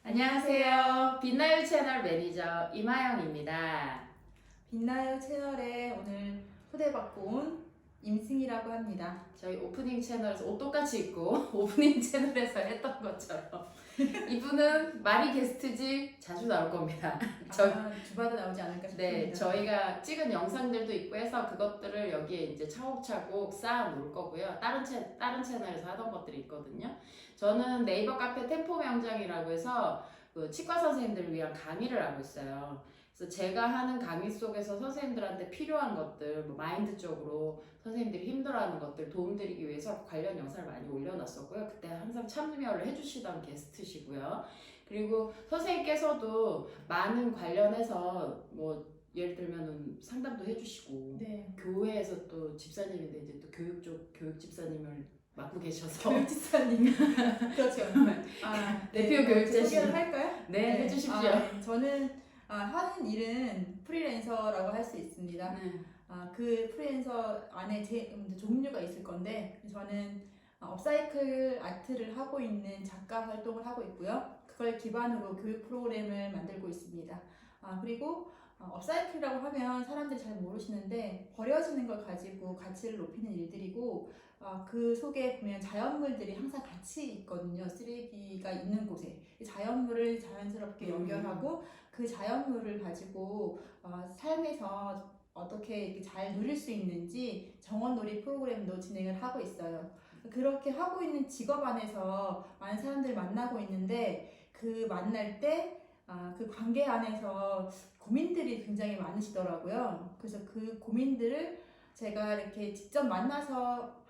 안녕하세요. 빛나요 채널 매니저 이마영입니다. 빛나요 채널에 오늘 초대받고 온 임승희라고 합니다. 저희 오프닝 채널에서 옷 똑같이 입고 오프닝 채널에서 했던 것처럼 이분은 많이 게스트지 자주 나올 겁니다. 주마다 나오지 않을까 싶습니다. 네, 저희가 찍은 영상들도 있고 해서 그것들을 여기에 이제 차곡차곡 쌓아 놓을 거고요. 다른 채널에서 하던 것들이 있거든요. 저는 네이버 카페 템포 명장이라고 해서 그 치과 선생님들을 위한 강의를 하고 있어요. 그래서 제가 하는 강의 속에서 선생님들한테 필요한 것들, 뭐 마인드적으로 선생님들이 힘들어하는 것들 도움드리기 위해서 관련 영상을 많이 올려놨었고요. 그때 항상 참여를 해주시던 게스트시고요. 그리고 선생님께서도 많은 관련해서 뭐 예를 들면은 상담도 해주시고 네. 교회에서 또 집사님인데 이제 또 교육 집사님을 맡고 계셔서 교육 집사님. 그렇죠. 대표 교육자신. 소개를 할까요? 네, 해주십시오. 저는 하는 일은 프리랜서라고 할 수 있습니다. 네. 그 프리랜서 안에 종류가 있을 건데 저는 업사이클 아트를 하고 있는 작가 활동을 하고 있고요. 그걸 기반으로 교육 프로그램을 만들고 있습니다. 그리고 업사이클이라고 하면 사람들이 잘 모르시는데 버려지는 걸 가지고 가치를 높이는 일들이고 그 속에 보면 자연물들이 항상 같이 있거든요. 쓰레기가 있는 곳에 이 자연물을 자연스럽게 연결하고 그 자연물을 가지고 삶에서 어떻게 이렇게 잘 누릴 수 있는지 정원놀이 프로그램도 진행을 하고 있어요. 그렇게 하고 있는 직업 안에서 많은 사람들을 만나고 있는데 그 만날 때 그 관계 안에서 고민들이 굉장히 많으시더라고요. 그래서 그 고민들을 제가 이렇게 직접 만나서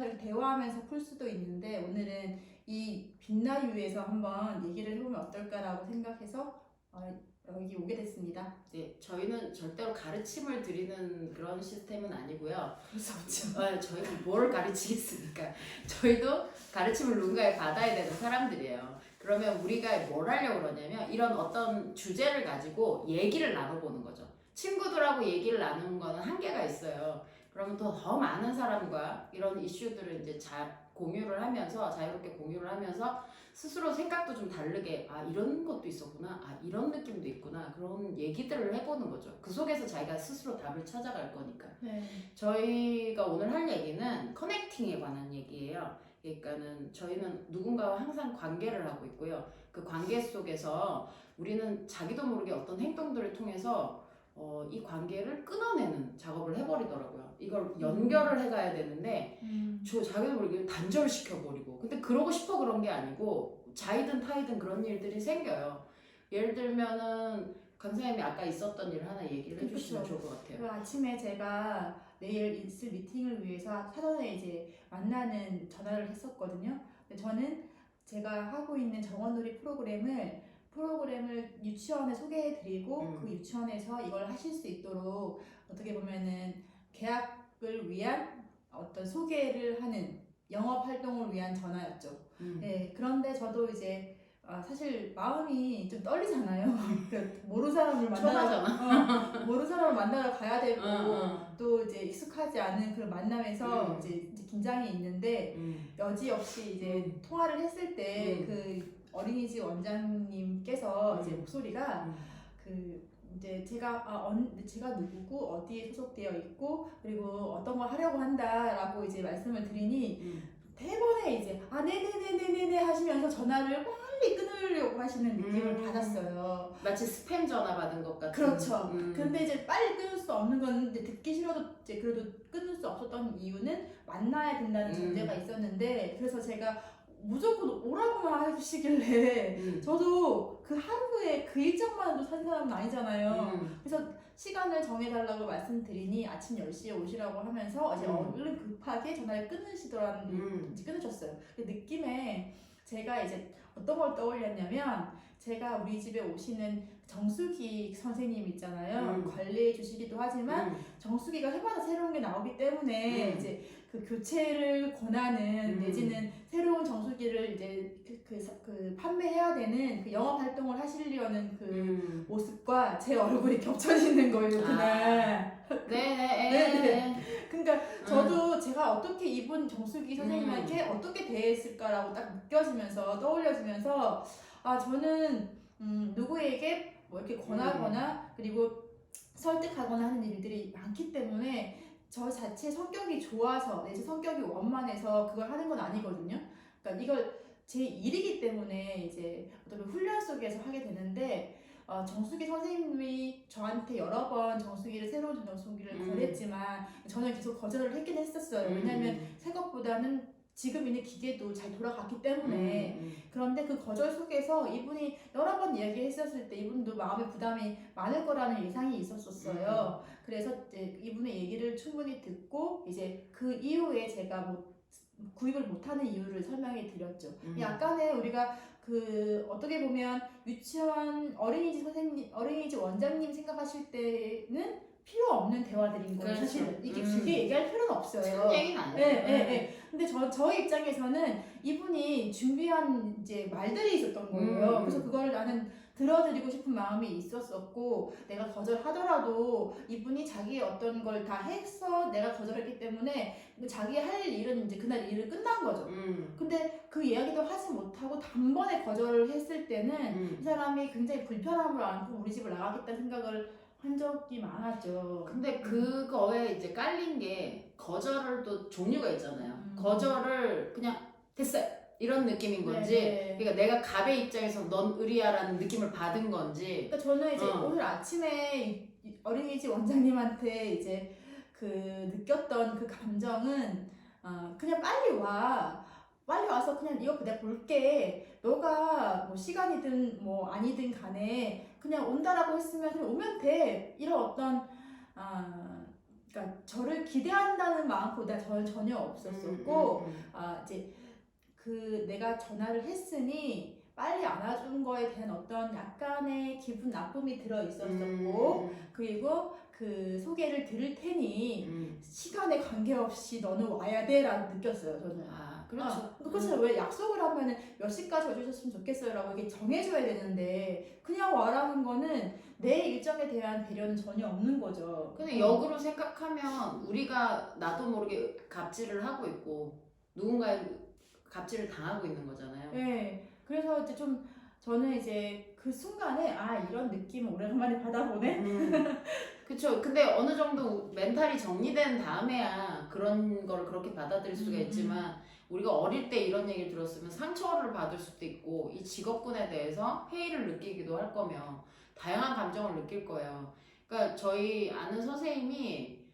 이렇게 대화하면서 풀 수도 있는데 오늘은 이 빛나유에서 한번 얘기를 해보면 어떨까라고 생각해서 여기 오게 됐습니다. 네, 저희는 절대로 가르침을 드리는 그런 시스템은 아니고요. 그렇죠. 저희는 뭘 가르치겠습니까? 저희도 가르침을 누군가에 받아야 되는 사람들이에요. 그러면 우리가 뭘 하려고 그러냐면 이런 어떤 주제를 가지고 얘기를 나눠보는 거죠. 친구들하고 얘기를 나누는 거는 한계가 있어요. 그러면 더 많은 사람과 이런 이슈들을 이제 공유를 하면서 자유롭게 공유를 하면서 스스로 생각도 좀 다르게 이런 것도 있었구나, 이런 느낌도 있구나, 그런 얘기들을 해보는 거죠. 그 속에서 자기가 스스로 답을 찾아갈 거니까. 네. 저희가 오늘 할 얘기는 커넥팅에 관한 얘기예요. 그러니까는 저희는 누군가와 항상 관계를 하고 있고요. 그 관계 속에서 우리는 자기도 모르게 어떤 행동들을 통해서 이 관계를 끊어내는 작업을 해버리더라고요. 이걸 연결을 해가야 되는데 자기도 모르게 단절시켜버리고, 근데 그러고 싶어 그런 게 아니고 자이든 타이든 그런 일들이 생겨요. 예를 들면은 강사님이 아까 있었던 일 하나 얘기를 해주시면 좋을 것 같아요. 그 아침에 제가 내일 있을 미팅을 위해서 사전에 이제 만나는 전화를 했었거든요. 근데 저는 제가 하고 있는 정원놀이 프로그램을 유치원에 소개해드리고 그 유치원에서 이걸 하실 수 있도록 어떻게 보면은 계약을 위한 어떤 소개를 하는 영업 활동을 위한 전화였죠. 네, 그런데 저도 이제 사실 마음이 좀 떨리잖아요. 모르는 사람을 모르는 사람을 만나러 가야 되고 또 이제 익숙하지 않은 그런 만남에서 이제 긴장이 있는데 여지없이 이제 통화를 했을 때 그 어린이집 원장님께서 이제 목소리가 이제 제가 누구고 어디에 소속되어 있고 그리고 어떤 걸 하려고 한다라고 이제 말씀을 드리니 대번에 이제 네네네네네 하시면서 전화를 빨리 끊으려고 하시는 느낌을 받았어요. 마치 스팸 전화 받은 것 같은. 그렇죠. 근데 이제 빨리 끊을 수 없는 건 이제 듣기 싫어도 이제 그래도 끊을 수 없었던 이유는 만나야 된다는 전제가 있었는데 그래서 제가 무조건 오라고만 하시길래 저도 그 하루에 그 일정만도 산 사람은 아니잖아요. 그래서 시간을 정해달라고 말씀드리니 아침 10시에 오시라고 하면서 이제 얼른 급하게 전화를 끊으셨어요. 그 느낌에 제가 이제 어떤 걸 떠올렸냐면 제가 우리 집에 오시는 정수기 선생님 있잖아요. 관리해 주시기도 하지만 정수기가 해마다 새로운 게 나오기 때문에 이제 그 교체를 권하는 내지는 새로운 정수기를 이제 그 판매해야 되는 그 영업 활동을 하시려는 그 모습과 제 얼굴이 겹쳐지는 거예요 그날. 네. 그러니까 저도 제가 어떻게 이분 정수기 선생님한테 어떻게 대했을까라고 딱 느껴지면서 떠올려지면서 저는 누구에게 뭐 이렇게 권하거나 그리고 설득하거나 하는 일들이 많기 때문에 저 자체 성격이 좋아서 내 성격이 원만해서 그걸 하는 건 아니거든요. 그러니까 이걸 제 일이기 때문에 이제 어떤 훈련 속에서 하게 되는데 정수기 선생님이 저한테 여러 번 새로운 정수기를 권했지만 저는 계속 거절을 했긴 했었어요. 왜냐하면 새 것보다는 지금 있는 기계도 잘 돌아갔기 때문에. 그런데 그 거절 속에서 이분이 여러 번 이야기했었을 때 이분도 마음의 부담이 많을 거라는 예상이 있었었어요. 그래서 이제 이분의 얘기를 충분히 듣고 이제 그 이후에 제가 뭐 구입을 못하는 이유를 설명해 드렸죠. 약간의 우리가 그 어떻게 보면 유치원 어린이집 원장님 생각하실 때는 필요 없는 대화들인 거예요. 그렇죠. 사실은 이게 길게 얘기할 필요는 없어요. 큰 얘기는 아니에요. 네. 근데 저 입장에서는 이분이 준비한 이제 말들이 있었던 거예요. 그래서 그걸 나는 들어드리고 싶은 마음이 있었었고, 내가 거절하더라도 이분이 자기의 어떤 걸 다 해서 내가 거절했기 때문에 자기 할 일은 이제 그날 일을 끝난 거죠. 근데 그 이야기도 하지 못하고 단번에 거절을 했을 때는 이 사람이 굉장히 불편함을 안고 우리 집을 나가겠다는 생각을 한 적이 많았죠. 근데 그거에 이제 깔린 게 거절을 또 종류가 있잖아요. 거절을 그냥 됐어요 이런 느낌인 건지, 네. 그러니까 내가 갑의 입장에서 넌 의리야라는 느낌을 받은 건지. 그러니까 저는 이제 오늘 아침에 어린이집 원장님한테 이제 그 느꼈던 그 감정은 그냥 빨리 와서 그냥 이거 내가 볼게. 너가 뭐 시간이든 뭐 아니든 간에 그냥 온다라고 했으면 그냥 오면 돼. 이런 어떤 그러니까 저를 기대한다는 마음보다 저는 전혀 없었었고 이제 그 내가 전화를 했으니 빨리 안아준 거에 대한 어떤 약간의 기분 나쁨이 들어 있었었고 그리고 그 소개를 들을 테니 시간에 관계없이 너는 와야 돼라고 느꼈어요. 저는. 그렇죠. 그렇죠. 왜 약속을 하면은 몇 시까지 와주셨으면 좋겠어요라고 이게 정해줘야 되는데 그냥 와라는 거는 내 일정에 대한 배려는 전혀 없는 거죠. 근데 역으로 생각하면 우리가 나도 모르게 갑질을 하고 있고 누군가의 갑질을 당하고 있는 거잖아요. 네. 그래서 이제 좀 저는 이제 그 순간에 이런 느낌을 오래간만에 받아보네. 그쵸. 근데 어느 정도 멘탈이 정리된 다음에야 그런 걸 그렇게 받아들일 수가 있지만 우리가 어릴 때 이런 얘기를 들었으면 상처를 받을 수도 있고 이 직업군에 대해서 회의를 느끼기도 할 거며 다양한 감정을 느낄 거예요. 그러니까 저희 아는 선생님이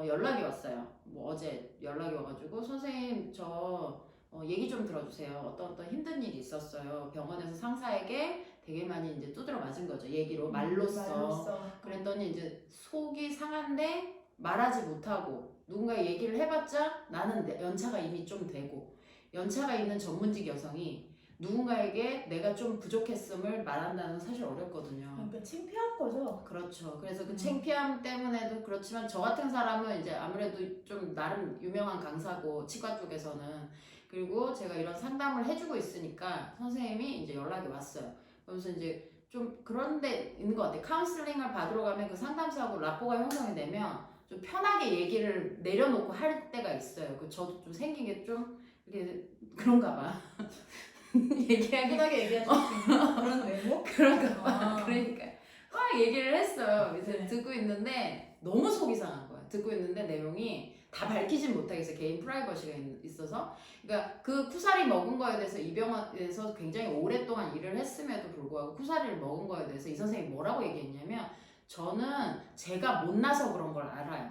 연락이 왔어요. 뭐 어제 연락이 와가지고 선생님 저 얘기 좀 들어주세요. 어떤 힘든 일이 있었어요. 병원에서 상사에게 되게 많이 이제 두드려 맞은 거죠. 얘기로 말로써. 그랬더니 이제 속이 상한데 말하지 못하고 누군가 얘기를 해봤자 나는 연차가 이미 좀 되고 연차가 있는 전문직 여성이 누군가에게 내가 좀 부족했음을 말한다는 건 사실 어렵거든요. 그러니까 창피한 거죠. 그렇죠. 그래서 그 창피함 때문에도 그렇지만 저 같은 사람은 이제 아무래도 좀 나름 유명한 강사고 치과 쪽에서는 그리고 제가 이런 상담을 해주고 있으니까 선생님이 이제 연락이 왔어요. 그러면서 이제 좀 그런 데 있는 것 같아요. 카운슬링을 받으러 가면 그 상담사하고 라포가 형성이 되면 좀 편하게 얘기를 내려놓고 할 때가 있어요. 그 저도 좀 생긴 게 좀 이렇게 그런가 봐. 얘기하기 편하게 얘기할 수 있는 그런 외모? 그런가 봐. 그러니까 막 얘기를 했어요. 그래서 듣고 있는데 너무 속이 상한 거야. 듣고 있는데 내용이 다 밝히진 못하겠어요. 개인 프라이버시가 있어서. 그러니까 그 쿠사리 먹은 거에 대해서 이 병원에서 굉장히 오랫동안 일을 했음에도 불구하고 쿠사리를 먹은 거에 대해서 이 선생님이 뭐라고 얘기했냐면 저는 제가 못나서 그런 걸 알아요.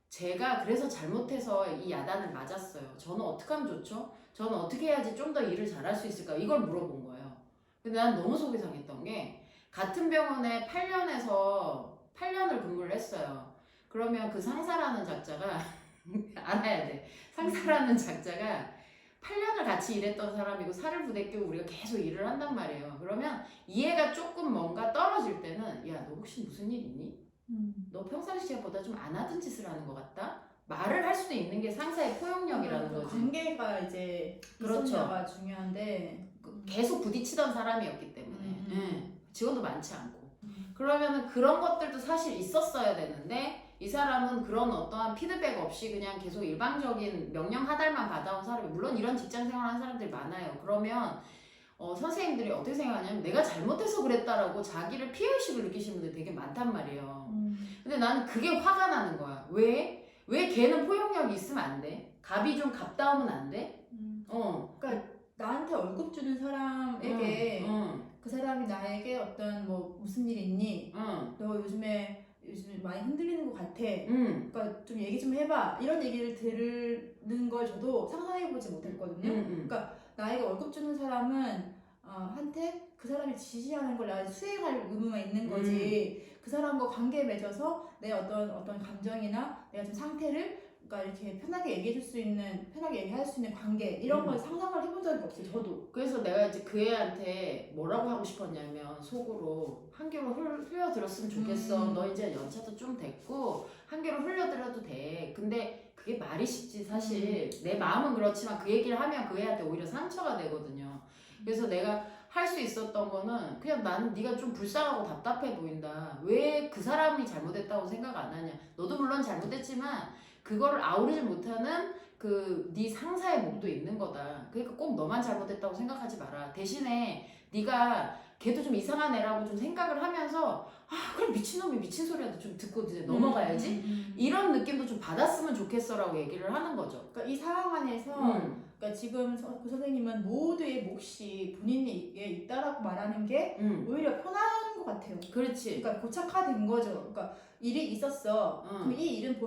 제가 그래서 잘못해서 이 야단을 맞았어요. 저는 어떻게 하면 좋죠? 저는 어떻게 해야지 좀 더 일을 잘할 수 있을까? 이걸 물어본 거예요. 근데 난 너무 속이 상했던 게 같은 병원에 8년을 근무를 했어요. 그러면 그 상사라는 작자가 알아야 돼. 상사라는 작자가 8년을 같이 일했던 사람이고 살을 부대끼고 우리가 계속 일을 한단 말이에요. 그러면 이해가 조금 뭔가 떨어질 때는 야, 너 혹시 무슨 일 있니? 너 평상시에보다 좀 안 하던 짓을 하는 것 같다? 말을 할 수도 있는 게 상사의 포용력이라는 거지. 관계가 이제 그렇죠. 있었냐가 중요한데 계속 부딪히던 사람이었기 때문에 직원도 많지 않고 그러면은 그런 것들도 사실 있었어야 되는데 이 사람은 그런 어떠한 피드백 없이 그냥 계속 일방적인 명령 하달만 받아온 사람이 물론 이런 직장 생활하는 사람들이 많아요. 그러면 선생님들이 어떻게 생각하냐면 내가 잘못해서 그랬다라고 자기를 피해의식을 느끼시는 분들이 되게 많단 말이에요. 근데 나는 그게 화가 나는 거야. 왜? 왜 걔는 포용력이 있으면 안 돼? 갑이 좀 갑다우면 안 돼? 그러니까 나한테 월급 주는 사람에게 그 사람이 나에게 어떤 뭐 무슨 일 있니? 너 요즘에 많이 흔들리는 것 같아. 그러니까 좀 얘기 좀 해봐. 이런 얘기를 들는 걸 저도 상상해보지 못했거든요. 그러니까 나에게 월급 주는 사람은 한테 그 사람이 지시하는 걸 내가 수행할 의무만 있는 거지. 그 사람과 관계 맺어서 내 어떤 감정이나 내가 좀 상태를 그러니까 이렇게 편하게 얘기해줄 수 있는, 편하게 얘기할 수 있는 관계 이런 걸 상상을 해본 적이 없어요. 저도. 그래서 내가 이제 그 애한테 뭐라고 하고 싶었냐면 속으로 한 귀로 흘려들었으면 좋겠어. 너 이제 연차도 좀 됐고 한 귀로 흘려들어도 돼. 근데 그게 말이 쉽지 사실. 내 마음은 그렇지만 그 얘기를 하면 그 애한테 오히려 상처가 되거든요. 그래서 내가 할 수 있었던 거는 그냥 나는 네가 좀 불쌍하고 답답해 보인다. 왜 그 사람이 잘못했다고 생각 안 하냐. 너도 물론 잘못했지만 그거를 아우르지 못하는 그 네 상사의 목도 있는 거다. 그러니까 꼭 너만 잘못했다고 생각하지 마라. 대신에 네가 걔도 좀 이상한 애라고 좀 생각을 하면서 그럼 미친놈이 미친 소리라도 좀 듣고 이제 넘어가야지. 이런 느낌도 좀 받았으면 좋겠어라고 얘기를 하는 거죠. 그러니까 이 상황 안에서 그러니까 지금 그 선생님은 모두의 몫이 본인에게 있다라고 말하는 게 오히려 편한 것 같아요. 그렇지. 그러니까 고착화된 거죠. 그러니까 일이 있었어. 그럼 이 일은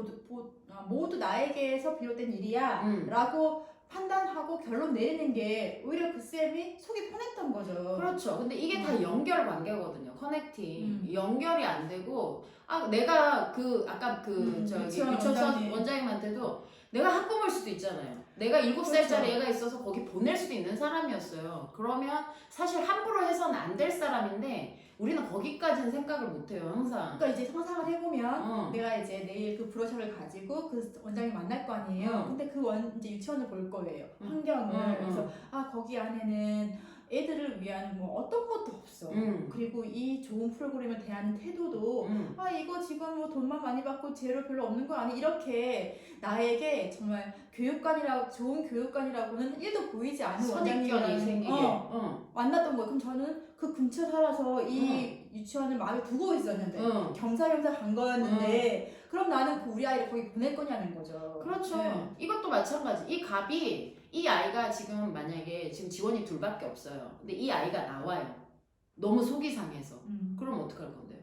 모두 나에게서 비롯된 일이야. 라고 판단하고 결론 내리는 게 오히려 그 쌤이 속이 편했던 거죠. 그렇죠. 근데 이게 다 연결 관계거든요. 커넥팅. 연결이 안 되고 내가 아까 저기 유치원 원장님한테도 내가 학부모일 수도 있잖아요. 내가 7살짜리 그렇죠. 애가 있어서 거기 보낼 수도 있는 사람이었어요. 그러면 사실 함부로 해서는 안 될 사람인데 우리는 거기까지는 생각을 못 해요, 항상. 그러니까 이제 상상을 해보면 내가 이제 내일 그 브로셔를 가지고 그 원장님 만날 거 아니에요. 근데 이제 유치원을 볼 거예요. 환경을. 그래서 거기 안에는 애들을 위한 뭐 어떤 것도 없어. 그리고 이 좋은 프로그램을 대하는 태도도 이거 지금 뭐 돈만 많이 받고 재료 별로 없는 거 아니? 이렇게 나에게 정말 좋은 교육관이라고는 1도 보이지 않은 선입견이 생기게 만났던 거예요. 그럼 저는 그 근처 살아서 이 유치원을 마음에 두고 있었는데 경사경사 간 거였는데 그럼 나는 그 우리 아이를 거기 보낼 거냐는 거죠. 그렇죠. 네. 이것도 마찬가지. 이 아이가 지금 만약에 지금 지원이 둘밖에 없어요. 근데 이 아이가 나와요. 너무 속이 상해서. 그럼 어떡할 건데요?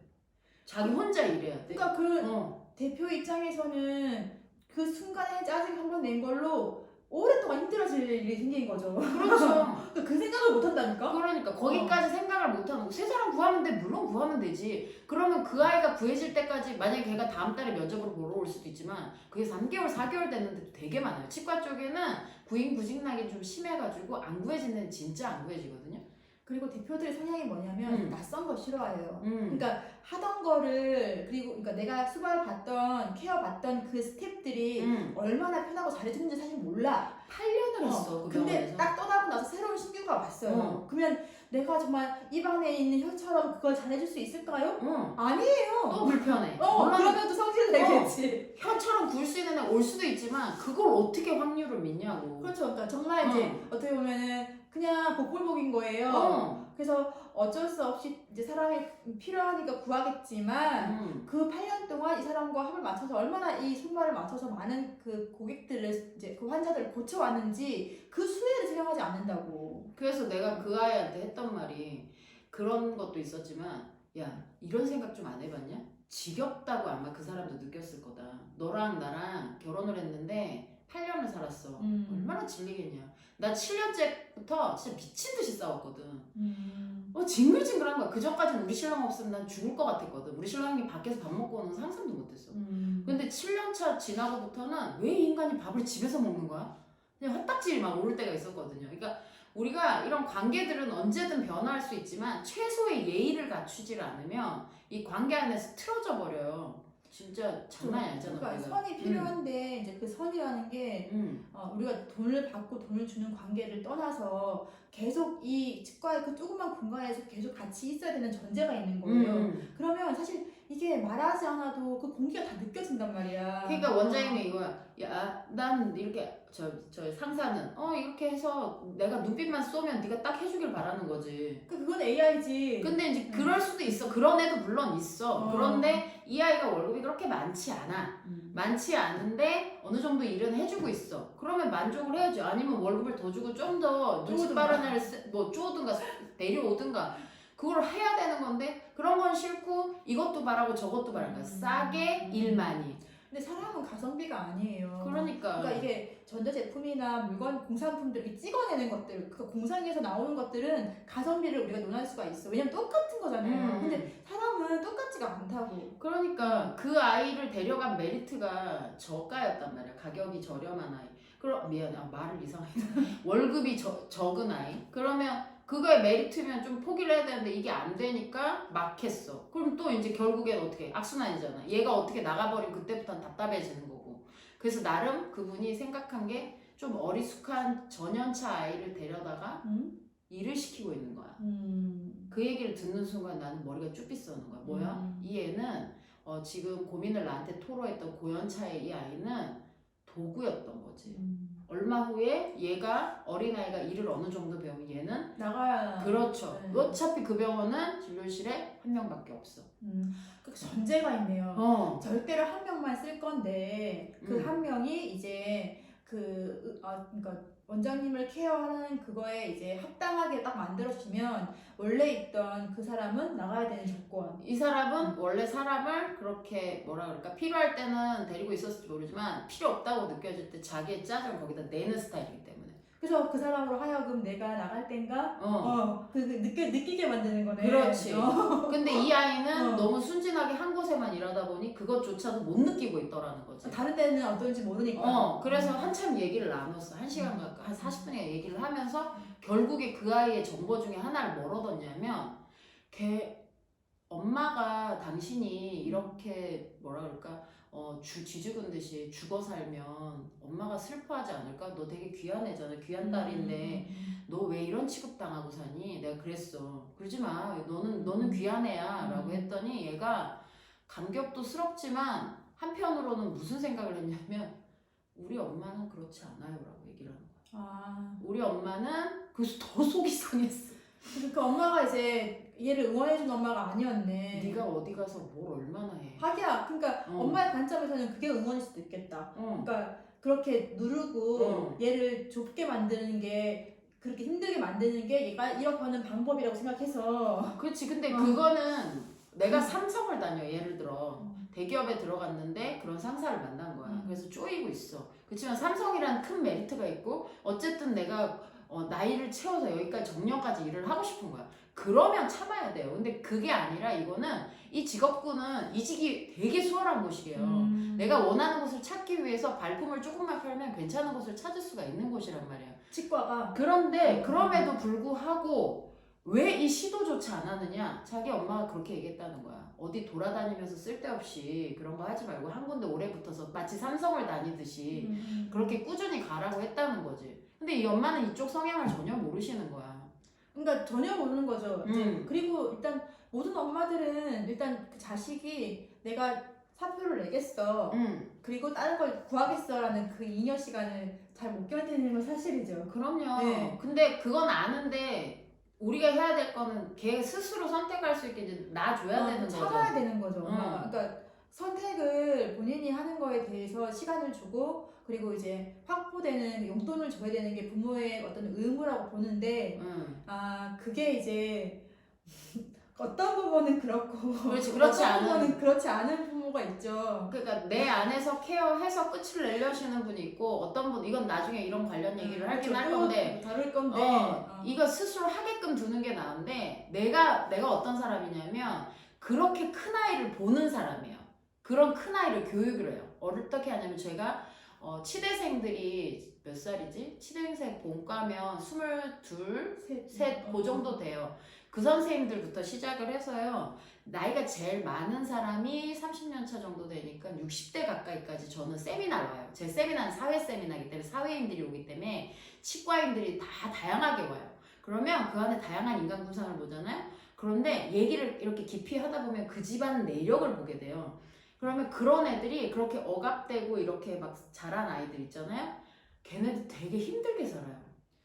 자기 혼자 일해야 돼. 그러니까 대표 입장에서는 그 순간에 짜증 한번 낸 걸로 오랫동안 힘들어질 일이 생긴 거죠. 그렇죠. 그 생각을 못 한다니까? 그러니까 거기까지 생각을 못하고 새 사람 구하면 돼. 물론 구하면 되지. 그러면 그 아이가 구해질 때까지 만약에 걔가 다음 달에 면접으로 보러 올 수도 있지만 그게 3개월 4개월 됐는데도 되게 많아요. 치과 쪽에는 구인구직락이 좀 심해가지고 안 구해지는 애는 진짜 안 구해지거든요. 그리고 대표들의 성향이 뭐냐면 낯선 거 싫어해요. 그러니까 하던 거를 그러니까 내가 수발 받던 케어 받던 그 스텝들이 얼마나 편하고 잘해주는지 사실 몰라. 8년을 했어. 그 근데 병원에서. 딱 떠나고 나서 새로운 신규가 왔어요. 그러면 내가 정말 입안에 있는 혀처럼 그걸 잘해줄 수 있을까요? 아니에요. 또 불편해. 그러면 또 성질 내겠지. 혀처럼 굴 수 있는 애 올 수도 있지만 그걸 어떻게 확률을 믿냐고. 그렇죠. 그러니까 정말 이제 어떻게 보면은 그냥 복불복인 거예요. 그래서 어쩔 수 없이 이제 사람이 필요하니까 구하겠지만 그 8년 동안 이 사람과 합을 맞춰서 얼마나 이 손발을 맞춰서 많은 그 고객들을 이제 그 환자들을 고쳐왔는지 그 수혜를 생각하지 않는다고. 그래서 내가 그 아이한테 했던 말이 그런 것도 있었지만 야 이런 생각 좀 안 해봤냐? 지겹다고 아마 그 사람도 느꼈을 거다. 너랑 나랑 결혼을 했는데 8년을 살았어. 얼마나 질리겠냐. 나 7년째부터 진짜 미친 듯이 싸웠거든. 징글징글한 거야. 그 전까지는 우리 신랑 없으면 난 죽을 것 같았거든. 우리 신랑이 밖에서 밥 먹고 오는 거 상상도 못했어. 근데 7년차 지나고부터는 왜 이 인간이 밥을 집에서 먹는 거야? 그냥 헛딱지를 막 오를 때가 있었거든요. 그러니까 우리가 이런 관계들은 언제든 변화할 수 있지만 최소의 예의를 갖추지 않으면 이 관계 안에서 틀어져 버려요. 진짜 장난이 아니잖아. 그러니까 선이 필요한데 이제 그 선이라는 게 우리가 돈을 받고 돈을 주는 관계를 떠나서 계속 이 치과의 그 조그만 공간에서 계속 같이 있어야 되는 전제가 있는 거예요. 그러면 사실 이게 말하지 않아도 그 공기가 다 느껴진단 말이야. 그러니까 원장님이 이거야. 야, 난 이렇게 저 상사는 이렇게 해서 내가 눈빛만 쏘면 네가 딱 해주길 바라는 거지. 그건 AI지. 근데 이제 그럴 수도 있어. 그런 애도 물론 있어. 어. 그런데 이 아이가 월급이 그렇게 많지 않아. 많지 않은데 어느 정도 일은 해주고 있어. 그러면 만족을 해야지. 아니면 월급을 더 주고 좀 더 눈치 빠른 애를 뭐 쪼든가 내려오든가 그걸 해야 되는 건데 그런 건 싫고 이것도 바라고 저것도 바라고 싸게 일 많이. 근데 사람은 가성비가 아니에요. 그러니까 이게 전자제품이나 물건, 공산품들 찍어내는 것들, 그 공상에서 나오는 것들은 가성비를 우리가 논할 수가 있어. 왜냐면 똑같은 거잖아요. 근데 사람은 똑같지가 않다고. 그러니까 그 아이를 데려간 메리트가 저가였단 말이야. 가격이 저렴한 아이. 그럼 미안해. 말을 이상하게. 월급이 적은 아이. 그러면 그거에 메리트면 좀 포기를 해야 되는데 이게 안 되니까 막 했어. 그럼 또 이제 결국엔 어떻게 악순환이잖아. 얘가 어떻게 나가버리면 그때부터는 답답해지는 거고. 그래서 나름 그분이 생각한 게 좀 어리숙한 전연차 아이를 데려다가 일을 시키고 있는 거야. 그 얘기를 듣는 순간 나는 머리가 쭈삐 써는 거야. 뭐야? 이 애는 지금 고민을 나한테 토로했던 고연차의 이 아이는 도구였던 거지. 얼마 후에 얘가 어린아이가 일을 어느 정도 배우면 얘는 나가야. 그렇죠. 네. 어차피 그 병원은 진료실에 한 명밖에 없어. 그 전제가 있네요. 어. 절대로 한 명만 쓸 건데 그 한 명이 이제 그러니까 원장님을 케어하는 그거에 이제 합당하게 딱 만들어주면 원래 있던 그 사람은 나가야 되는 조건. 이 사람은 원래 사람을 그렇게 뭐라 그럴까 필요할 때는 데리고 있었을지 모르지만 필요 없다고 느껴질 때 자기의 짜증을 거기다 내는 스타일이기 때문에. 그래서 그 사람으로 하여금 내가 나갈 땐가 느끼게 만드는 거네. 그렇지. 근데 이 아이는 너무 순진하게 한 곳에만 일하다 보니 그것조차도 못 느끼고 있더라는 거지. 다른 데는 어떤지 모르니까. 그래서 한참 얘기를 나눴어. 1시간 가까이, 한 40분의 얘기를 하면서 결국에 그 아이의 정보 중에 하나를 뭘 얻었냐면 걔 엄마가 당신이 이렇게 뭐라 그럴까 쥐죽은 듯이 죽어 살면 엄마가 슬퍼하지 않을까? 너 되게 귀한 애잖아. 귀한 딸인데 너 왜 이런 취급당하고 사니? 내가 그랬어. 그러지 마. 너는 귀한 애야. 라고 했더니 얘가 감격도 스럽지만 한편으로는 무슨 생각을 했냐면 우리 엄마는 그렇지 않아요. 라고 얘기를 하는 거야. 우리 엄마는 그래서 더 속이 상했어. 그 엄마가 이제 얘를 응원해준 엄마가 아니었네. 네가 어디 가서 뭘 얼마나 해. 하기야. 그러니까 엄마의 관점에서는 그게 응원일 수도 있겠다. 그러니까 그렇게 누르고 얘를 좁게 만드는 게 그렇게 힘들게 만드는 게 얘가 이렇게 하는 방법이라고 생각해서. 그렇지. 근데 그거는 내가 삼성을 다녀. 예를 들어 대기업에 들어갔는데 그런 상사를 만난 거야. 그래서 쪼이고 있어. 그렇지만 삼성이라는 큰 메리트가 있고 어쨌든 내가 나이를 채워서 여기까지 정년까지 일을 하고 싶은 거야. 그러면 참아야 돼요. 근데 그게 아니라 이거는 이 직업군은 이직이 되게 수월한 곳이에요. 내가 원하는 곳을 찾기 위해서 발품을 조금만 팔면 괜찮은 곳을 찾을 수가 있는 곳이란 말이야. 치과가. 그런데 그럼에도 불구하고 왜 이 시도조차 안 하느냐? 자기 엄마가 그렇게 얘기했다는 거야. 어디 돌아다니면서 쓸데없이 그런 거 하지 말고 한 군데 오래 붙어서 마치 삼성을 다니듯이 그렇게 꾸준히 가라고 했다는 거지. 근데 이 엄마는 이쪽 성향을 전혀 모르시는 거야. 그러니까 전혀 모르는 거죠. 이제 그리고 일단 모든 엄마들은 일단 그 자식이 내가 사표를 내겠어. 그리고 다른 걸 구하겠어라는 그 잉여 시간을 잘 못 견디는 건 사실이죠. 그럼요. 네. 근데 그건 아는데 우리가 해야 될 거는 걔 스스로 선택할 수 있게 이제 놔줘야 되는 거죠. 참아야 되는 거죠. 엄마가. 그러니까 선택을 본인이 하는 거에 대해서 시간을 주고 그리고 이제 확보되는 용돈을 줘야 되는 게 부모의 어떤 의무라고 보는데 그게 이제 어떤 부모는 그렇고 그렇지 어떤 않은 부모는 그렇지 않은 부모가 있죠. 그러니까 내 안에서 케어해서 끝을 내려시는 분이 있고 어떤 분 이건 나중에 이런 관련 얘기를 하긴 할 건데 다룰 건데 이거 스스로 하게끔 두는 게 나은데 내가 어떤 사람이냐면 그렇게 큰 아이를 보는 사람이에요. 그런 큰 아이를 교육을 해요. 어떻게 하냐면 제가 치대생들이 몇 살이지? 치대생 본과면 22, 셋, 그 정도 돼요. 그 선생님들부터 시작을 해서요. 나이가 제일 많은 사람이 30년 차 정도 되니까 60대 가까이까지 저는 세미나를 와요. 제 세미나는 사회 세미나이기 때문에 사회인들이 오기 때문에 치과인들이 다 다양하게 와요. 그러면 그 안에 다양한 인간 구상을 보잖아요. 그런데 얘기를 이렇게 깊이 하다 보면 그 집안 내력을 보게 돼요. 그러면 그런 애들이 그렇게 억압되고 이렇게 막 자란 아이들 있잖아요. 걔네들 되게 힘들게 살아요.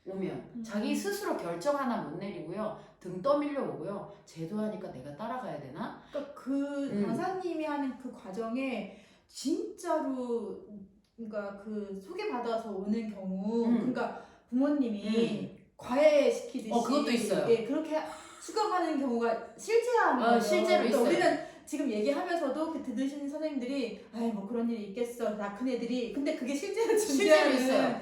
오면 자기 스스로 결정 하나 못 내리고요. 등 떠밀려 오고요. 쟤도 하니까 내가 따라가야 되나? 그러니까 그 강사님이 하는 그 과정에 진짜로 그러니까 그 소개받아서 오는 경우 그러니까 부모님이 과외시키듯이 그것도 있어요. 예, 그렇게 수강하는 경우가 실제하는 거예요. 실제로 그러니까 있어요. 우리는 지금 얘기하면서도 그 들으시는 선생님들이 아이 뭐 그런 일이 있겠어 나 큰 애들이 근데 그게 실제로 실제로 있어요.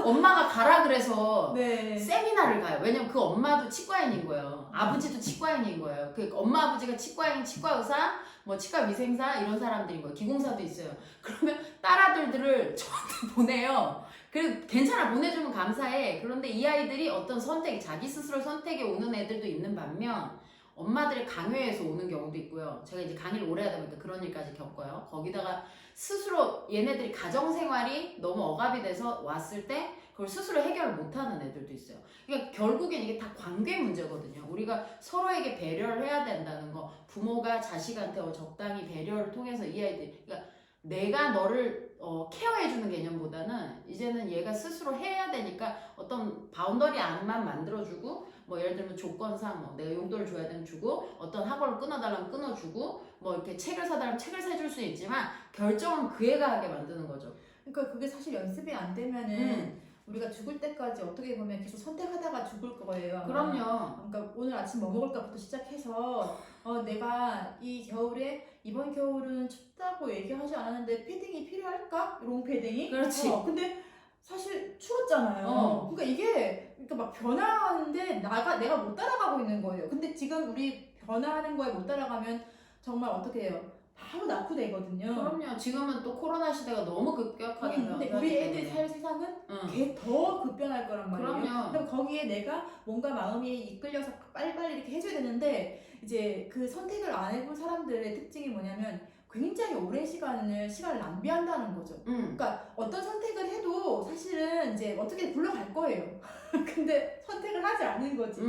엄마가 가라 그래서 네. 세미나를 가요. 왜냐면 그 엄마도 치과인인 거예요. 아버지도 치과인인 거예요. 그 엄마 아버지가 치과인, 치과 의사, 뭐 치과 위생사 이런 사람들인 거예요. 기공사도 있어요. 그러면 딸아들들을 저한테 보내요. 그 괜찮아 보내주면 감사해. 그런데 이 아이들이 어떤 선택, 자기 스스로 선택에 오는 애들도 있는 반면 엄마들의 강요에서 오는 경우도 있고요. 제가 이제 강의를 오래 하다 보니까 그런 일까지 겪어요. 거기다가 스스로 얘네들이 가정생활이 너무 억압이 돼서 왔을 때 그걸 스스로 해결을 못하는 애들도 있어요. 그러니까 결국엔 이게 다 관계 문제거든요. 우리가 서로에게 배려를 해야 된다는 거, 부모가 자식한테 적당히 배려를 통해서 이 아이들, 그러니까 내가 너를 케어해주는 개념보다는 이제는 얘가 스스로 해야 되니까 어떤 바운더리 안만 만들어주고 뭐 예를 들면 조건상 뭐 내가 용돈을 줘야 되면 주고 어떤 학원을 끊어달라면 끊어주고 뭐 이렇게 책을 사달라면 책을 사줄 수 있지만 결정은 그 애가 하게 만드는 거죠. 그러니까 그게 사실 연습이 안 되면은 우리가 죽을 때까지 어떻게 보면 계속 선택하다가 죽을 거예요. 아마. 그럼요. 그러니까 오늘 아침 뭐 먹을까부터 시작해서 내가 이 겨울에 이번 겨울은 춥다고 얘기하지 않았는데 패딩이 필요할까? 롱 패딩이? 그렇지. 근데 사실 추웠잖아요. 그러니까 이게 그러니까 막 변화하는데 내가 못 따라가고 있는 거예요. 근데 지금 우리 변화하는 거에 못 따라가면 정말 어떻게 해요? 바로 낙후되거든요. 그럼요. 지금은 또 코로나 시대가 너무 급격하게 근데 우리 애들이 살 세상은 걔 더 급변할 거란 말이에요. 그럼요. 그럼 거기에 내가 뭔가 마음이 이끌려서 빨리빨리 이렇게 해줘야 되는데 이제 그 선택을 안 해본 사람들의 특징이 뭐냐면 굉장히 오랜 시간을 낭비한다는 거죠. 그러니까 어떤 선택을 해도 사실은 이제 어떻게 굴러갈 거예요. 근데 선택을 하지 않는 거지.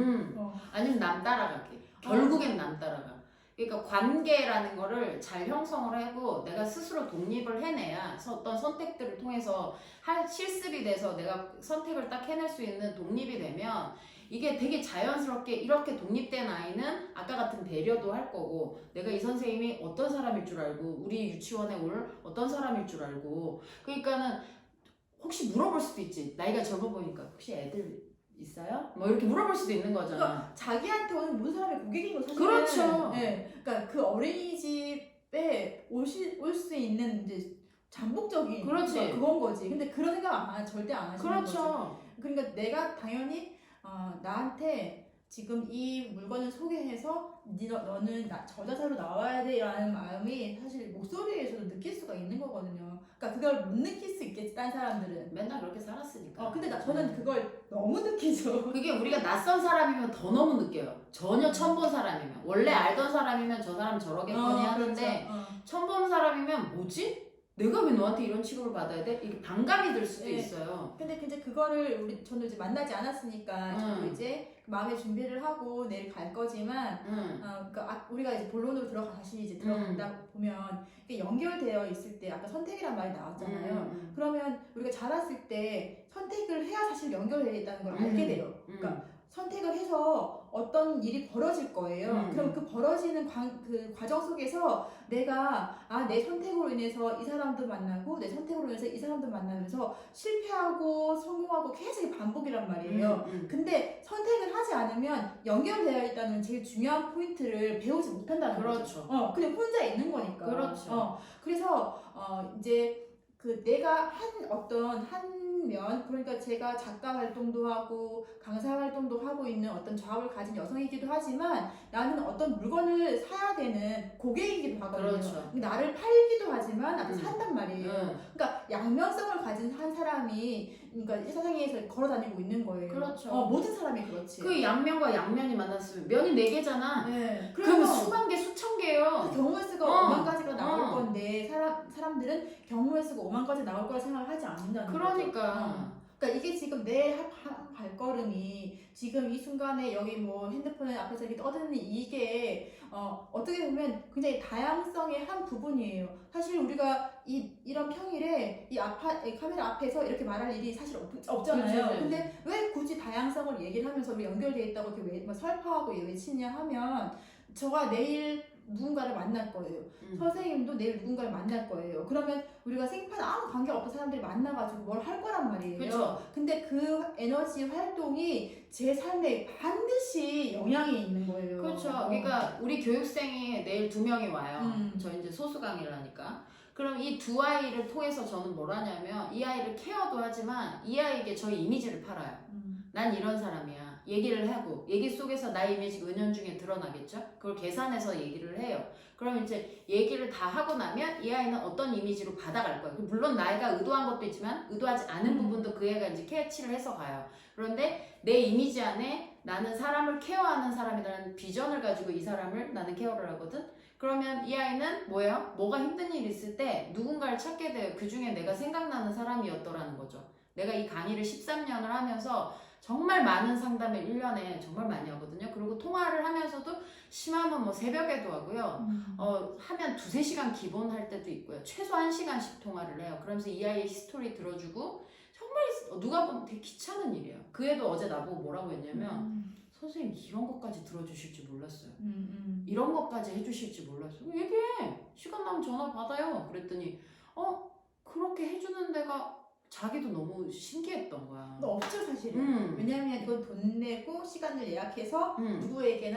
아니면 남 따라가기. 결국엔 남 따라가. 그러니까 관계라는 거를 잘 형성을 하고 내가 스스로 독립을 해내야 어떤 선택들을 통해서 실습이 돼서 내가 선택을 딱 해낼 수 있는 독립이 되면 이게 되게 자연스럽게 이렇게 독립된 아이는 아까 같은 배려도 할 거고 내가 이 선생님이 어떤 사람일 줄 알고 우리 유치원에 올 어떤 사람일 줄 알고 그러니까는 혹시 물어볼 수도 있지. 나이가 젊어 보니까 혹시 애들 있어요? 뭐 이렇게 물어볼 수도 있는 거잖아. 그러니까 자기한테 오는 모든 사람이 고객인 거 사실은. 그렇죠. 네, 그러니까 그 어린이집에 올 수 있는 이제 잠복적인 그렇지. 그건 거지. 근데 그런 생각 절대 안 하시는 거지. 그렇죠. 그러니까 내가 당연히 나한테 지금 이 물건을 소개해서 너는 저자사로 나와야 돼라는 마음이 사실 목소리에서도 느낄 수가 있는 거거든요. 그러니까 그걸 못 느낄 수 있겠지, 딴 사람들은. 맨날 그렇게 살았으니까. 근데 저는 그걸 너무 느끼죠. 그게 우리가 낯선 사람이면 더 너무 느껴요. 전혀 처음 본 사람이면. 원래 알던 사람이면 저 사람 저러겠거니 하는데 그렇죠. 처음 본 사람이면 뭐지? 내가 왜 너한테 이런 취급을 받아야 돼? 이게 반감이 들 수도 있어요. 근데 이제 그거를 저는 이제 만나지 않았으니까 저도 이제 마음의 준비를 하고 내일 갈 거지만 그러니까 우리가 이제 본론으로 다시 이제 들어간다 보면 이게 연결되어 있을 때 아까 선택이란 말이 나왔잖아요. 그러면 우리가 자랐을 때 선택을 해야 사실 연결되어 있다는 걸 알게 돼요. 그러니까 선택을 해서 어떤 일이 벌어질 거예요. 그럼 그 벌어지는 그 과정 속에서 내가 내 선택으로 인해서 이 사람도 만나고 내 선택으로 인해서 이 사람도 만나면서 실패하고 성공하고 계속 반복이란 말이에요. 근데 선택을 하지 않으면 연결되어 있다는 제일 중요한 포인트를 배우지 못한다는 거죠. 그렇죠. 그냥 혼자 있는 거니까. 그렇죠. 그래서 이제 그 내가 한 면 그러니까 제가 작가 활동도 하고 강사 활동도 하고 있는 어떤 좌우를 가진 여성이기도 하지만 나는 어떤 물건을 사야 되는 고객이기도 하거든요. 그렇죠. 나를 팔기도 하지만 나도 산단 말이에요. 그러니까 양면성을 가진 한 사람이 그러니까 이 세상에서 걸어 다니고 있는 거예요. 그렇죠. 모든 사람이 그렇지. 그 양면과 양면이 만났으면 면이 4개잖아. 네. 그럼 수만 개, 수천 개요. 경우의 수가 5만 가지가 나올 건데 사람들은 경우의 수가 5만 가지 나올 거라 생각을 하지 않는다는 그러니까. 거죠. 그러니까 이게 지금 내 한 발걸음이 지금 이 순간에 여기 뭐 핸드폰 앞에서 이렇게 떠드는 이게 어떻게 보면 굉장히 다양성의 한 부분이에요. 사실 우리가 이런 평일에 이 카메라 앞에서 이렇게 말할 일이 사실 없잖아요. 그렇죠. 근데 왜 굳이 다양성을 얘기를 하면서 우리 연결되어 있다고 이렇게 뭐 설파하고 외치냐 하면 저가 내일 누군가를 만날 거예요. 선생님도 내일 누군가를 만날 거예요. 그러면 우리가 생판 아무 관계 없던 사람들이 만나가지고 뭘 할 거란 말이에요. 그렇죠. 근데 그 에너지 활동이 제 삶에 반드시 영향이 있는 거예요. 그렇죠. 그러니까 우리 교육생이 내일 2명이 와요. 저 이제 소수 강의를 하니까. 그럼 이 두 아이를 통해서 저는 뭘 하냐면 이 아이를 케어도 하지만 이 아이에게 저희 이미지를 팔아요. 난 이런 사람이야. 얘기를 하고 얘기 속에서 나의 이미지가 은연중에 드러나겠죠? 그걸 계산해서 얘기를 해요. 그럼 이제 얘기를 다 하고 나면 이 아이는 어떤 이미지로 받아갈 거예요. 물론 나이가 의도한 것도 있지만 의도하지 않은 부분도 그 애가 이제 캐치를 해서 가요. 그런데 내 이미지 안에 나는 사람을 케어하는 사람이라는 비전을 가지고 이 사람을 나는 케어를 하거든. 그러면 이 아이는 뭐예요? 뭐가 힘든 일 있을 때 누군가를 찾게 돼요. 그 중에 내가 생각나는 사람이었더라는 거죠. 내가 이 강의를 13년을 하면서 정말 많은 상담을 1년에 정말 많이 하거든요. 그리고 통화를 하면서도 심하면 뭐 새벽에도 하고요. 하면 2-3시간 기본 할 때도 있고요. 최소 1시간씩 통화를 해요. 그러면서 이 아이의 히스토리 들어주고 정말 누가 보면 되게 귀찮은 일이에요. 그 애도 어제 나보고 뭐라고 했냐면 선생님 이런 것까지 들어주실 줄 몰랐어요. 이런 것까지 해주실 줄 몰랐어요. 얘기해. 시간 나면 전화 받아요. 그랬더니 그렇게 해주는 데가 자기도 너무 신기했던 거야. 근데 없죠 사실은. 왜냐하면 이건 돈 내고 시간을 예약해서 누구에게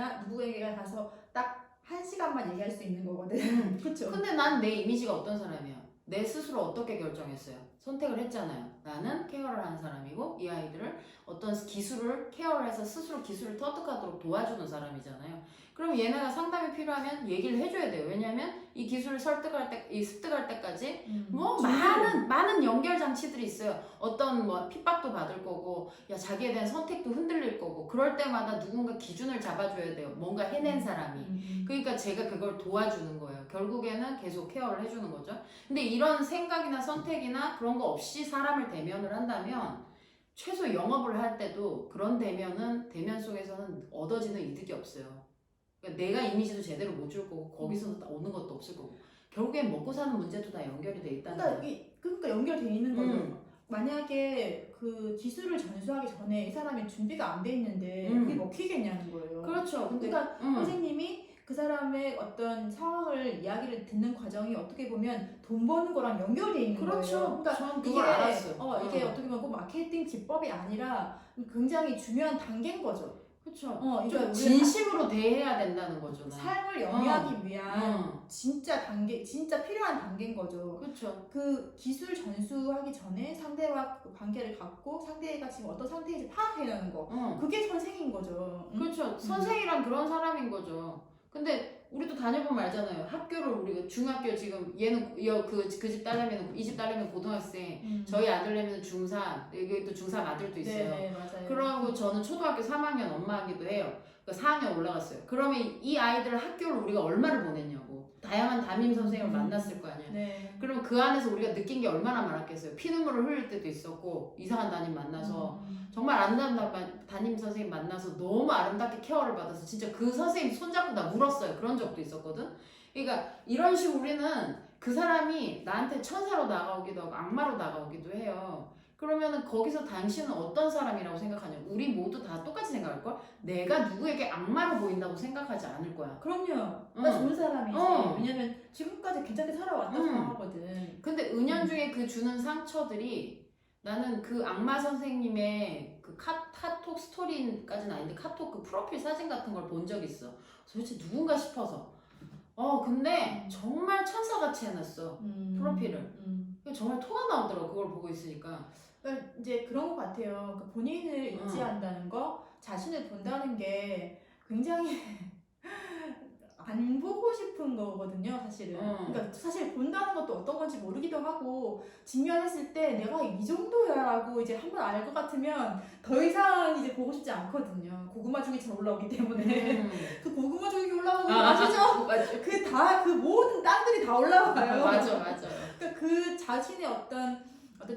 가서 딱 1시간만 얘기할 수 있는 거거든. 그렇죠. 근데 난 내 이미지가 어떤 사람이야? 내 스스로 어떻게 결정했어요? 선택을 했잖아요. 나는 케어를 하는 사람이고 이 아이들을 어떤 기술을 케어를 해서 스스로 기술을 터득하도록 도와주는 사람이잖아요. 그럼 얘네가 상담이 필요하면 얘기를 해줘야 돼요. 왜냐면 이 기술을 습득할 때까지 뭐 많은 연결 장치들이 있어요. 어떤 뭐 핍박도 받을 거고, 자기에 대한 선택도 흔들릴 거고, 그럴 때마다 누군가 기준을 잡아줘야 돼요. 뭔가 해낸 사람이. 그러니까 제가 그걸 도와주는 거예요. 결국에는 계속 케어를 해주는 거죠. 근데 이런 생각이나 선택이나 그런 거 없이 사람을 대면을 한다면 최소 영업을 할 때도 그런 대면 속에서는 얻어지는 이득이 없어요. 그러니까 내가 이미지도 제대로 못 줄 거고 거기서 오는 것도 없을 거고 결국엔 먹고 사는 문제도 다 연결이 돼 있다는 거예요. 그러니까 연결돼 있는 거죠. 만약에 그 기술을 전수하기 전에 이 사람이 준비가 안 돼 있는데 그게 먹히겠냐는 거예요. 그렇죠. 근데 그러니까 선생님이 그 사람의 어떤 상황을 이야기를 듣는 과정이 어떻게 보면 돈 버는 거랑 연결돼 있는 그렇죠. 거예요. 그러니까 전 그걸 알았어요. 이게 어떻게 보면 꼭 마케팅 기법이 아니라 굉장히 중요한 단계인 거죠. 그렇죠. 그러니까 진심으로 대해야 된다는 거죠. 삶을 영위하기 위한 진짜 필요한 단계인 거죠. 그렇죠. 그 기술 전수하기 전에 상대와 그 관계를 갖고 상대가 지금 어떤 상태인지 파악해내는 거. 그게 선생인 거죠. 그렇죠. 선생이란 그런 사람인 거죠. 근데 우리도 다녀보면 알잖아요. 학교를 우리가 중학교 지금 얘는 그 집 딸내미는 이 집 딸내미는 고등학생, 저희 아들내미는 중3, 여기 또 중3 아들도 있어요. 네, 맞아요. 그러고 저는 초등학교 3학년 엄마 하기도 해요. 그러니까 4학년 올라갔어요. 그러면 이 아이들 학교를 우리가 얼마를 보냈냐고. 다양한 담임 선생님을 만났을 거 아니에요. 네. 그럼 그 안에서 우리가 느낀 게 얼마나 많았겠어요. 피눈물을 흘릴 때도 있었고 이상한 담임 만나서 정말 아름다운 담임 선생님 만나서 너무 아름답게 케어를 받아서 진짜 그 선생님 손잡고 나 울었어요. 그런 적도 있었거든. 그러니까 이런 식으로 우리는 그 사람이 나한테 천사로 다가오기도 하고 악마로 다가오기도 해요. 그러면은 거기서 당신은 어떤 사람이라고 생각하냐? 우리 모두 다 똑같이 생각할걸? 내가 누구에게 악마로 보인다고 생각하지 않을 거야. 그럼요. 나 좋은 사람이지. 왜냐면 지금까지 괜찮게 살아왔다고 생각하거든. 근데 은연중에 그 주는 상처들이 나는 그 악마 선생님의 그 카톡 스토리까지는 아닌데 카톡 그 프로필 사진 같은 걸 본 적 있어. 도대체 누군가 싶어서. 근데 정말 천사같이 해놨어. 프로필을. 정말 토가 나오더라고. 그걸 보고 있으니까. 그러니까 이제 그런 것 같아요. 그러니까 본인을 인지한다는 거, 자신을 본다는 게 굉장히 안 보고 싶은 거거든요, 사실은. 그러니까 사실 본다는 것도 어떤 건지 모르기도 하고 직면했을 때 내가 이 정도야라고 이제 한번 알 것 같으면 더 이상 이제 보고 싶지 않거든요. 고구마 주기처럼 올라오기 때문에. 그 고구마 주기 올라오는 거 아시죠? 그 모든 땅들이 다 올라와요. 맞아. 그러니까 그 자신의 어떤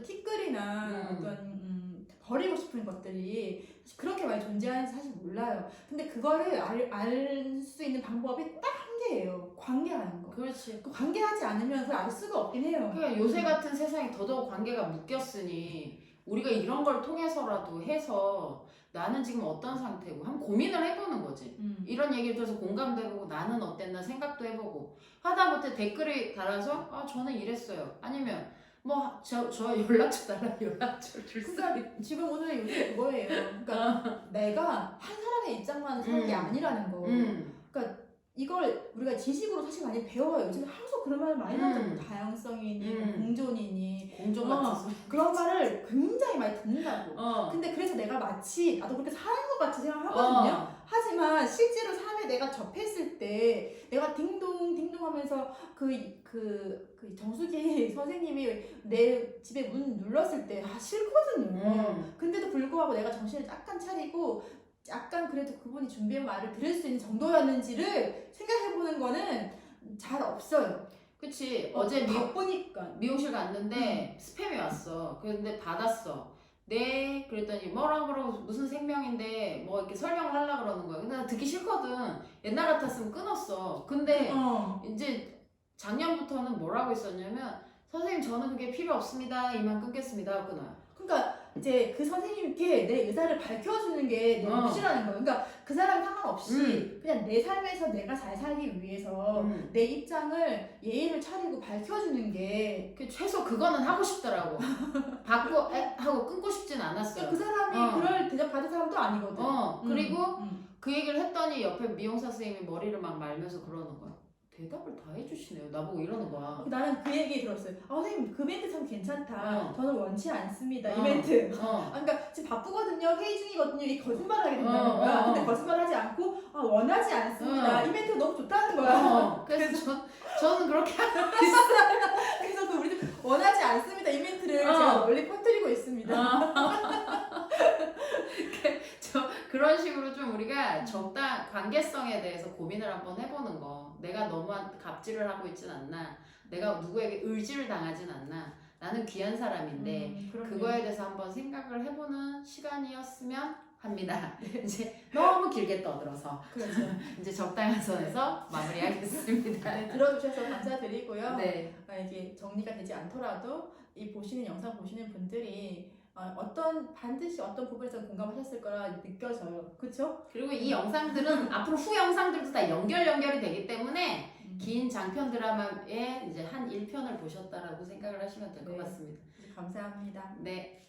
티끌이나 어떤 버리고 싶은 것들이 사실 그렇게 많이 존재하는지 사실 몰라요. 근데 그거를 알 수 있는 방법이 딱 한 개예요. 관계하는 거. 그렇지. 그 관계하지 않으면 그걸 알 수가 없긴 해요. 그러니까 요새 같은 세상에 더더욱 관계가 묶였으니 우리가 이런 걸 통해서라도 해서 나는 지금 어떤 상태고 한번 고민을 해보는 거지. 이런 얘기를 들어서 공감도 해보고 나는 어땠나 생각도 해보고 하다못해 댓글에 달아서 아 저는 이랬어요. 아니면 뭐 저 연락처 달라 연락처 줄 수. 그러니까 지금 오늘 요새 그거예요. 그러니까 내가 한 사람의 입장만 사는 게 아니라는 거. 그러니까 이걸 우리가 지식으로 사실 많이 배워요. 요즘에 항상 그런 말 많이 나오잖아요. 다양성이니 뭐 공존이니 공존 같은 소리. 그런 말을 굉장히 많이 듣는다고. 근데 그래서 내가 마치 나도 그렇게 사는 것 같이 생각하거든요. 하지만 실제로 삶에 내가 접했을 때 내가 딩동 딩동 하면서 그 정수기 선생님이 내 집에 문 눌렀을 때 싫거든요. 근데도 불구하고 내가 정신을 약간 차리고 약간 그래도 그분이 준비한 말을 들을 수 있는 정도였는지를 생각해보는 거는 잘 없어요. 그치. 어제 바쁘니까. 미용실 갔는데 스팸이 왔어. 근데 받았어. 네, 그랬더니 뭐라고 무슨 생명인데 뭐 이렇게 설명을 하려고 그러는 거야. 근데 나 듣기 싫거든. 옛날 같았으면 끊었어. 근데 이제 작년부터는 뭐라고 했었냐면 선생님 저는 그게 필요 없습니다. 이만 끊겠습니다. 끊어요. 그러니까 이제 그 선생님께 내 의사를 밝혀주는 게 내 몫이라는 거예요. 그러니까 그 사람 상관없이 그냥 내 삶에서 내가 잘 살기 위해서 내 입장을 예의를 차리고 밝혀주는 게 최소 그거는 하고 싶더라고. 받고 하고 끊고 싶진 않았어요. 그 사람이 그럴 대접 받은 사람도 아니거든. 그리고 그 얘기를 했더니 옆에 미용사 선생님이 머리를 막 말면서 그러는 거야. 대답을 다 해주시네요. 나보고 이러는 거야. 나는 그 얘기 들었어요. 아 선생님 그 멘트 참 괜찮다. 저는 원치 않습니다. 이 멘트. 그러니까 지금 바쁘거든요. 회의 중이거든요. 이 거짓말을 하게 된다는 거야. 근데 거짓말하지 않고 원하지 않습니다. 이 멘트가 너무 좋다는 거야. 그래서 저는 그렇게 하고 그래서 그 우리 원하지 않습니다. 이 멘트를 제가 널리 퍼뜨리고 있습니다. 그런 식으로 좀 우리가 관계성에 대해서 고민을 한번 해보는 거. 내가 너무 갑질을 하고 있진 않나. 내가 누구에게 을지를 당하진 않나. 나는 귀한 사람인데 그거에 대해서 한번 생각을 해보는 시간이었으면 합니다. 이제 너무 길게 떠들어서 그렇죠. 이제 적당한 선에서 마무리하겠습니다. 네, 들어주셔서 감사드리고요. 네. 이게 정리가 되지 않더라도 이 영상 보시는 분들이 반드시 어떤 부분에서 공감하셨을 거라 느껴져요. 그렇죠? 그리고 이 영상들은 앞으로 후 영상들도 다 연결이 되기 때문에 긴 장편 드라마의 이제 한 1편을 보셨다라고 생각을 하시면 될 것 같습니다. 감사합니다. 네.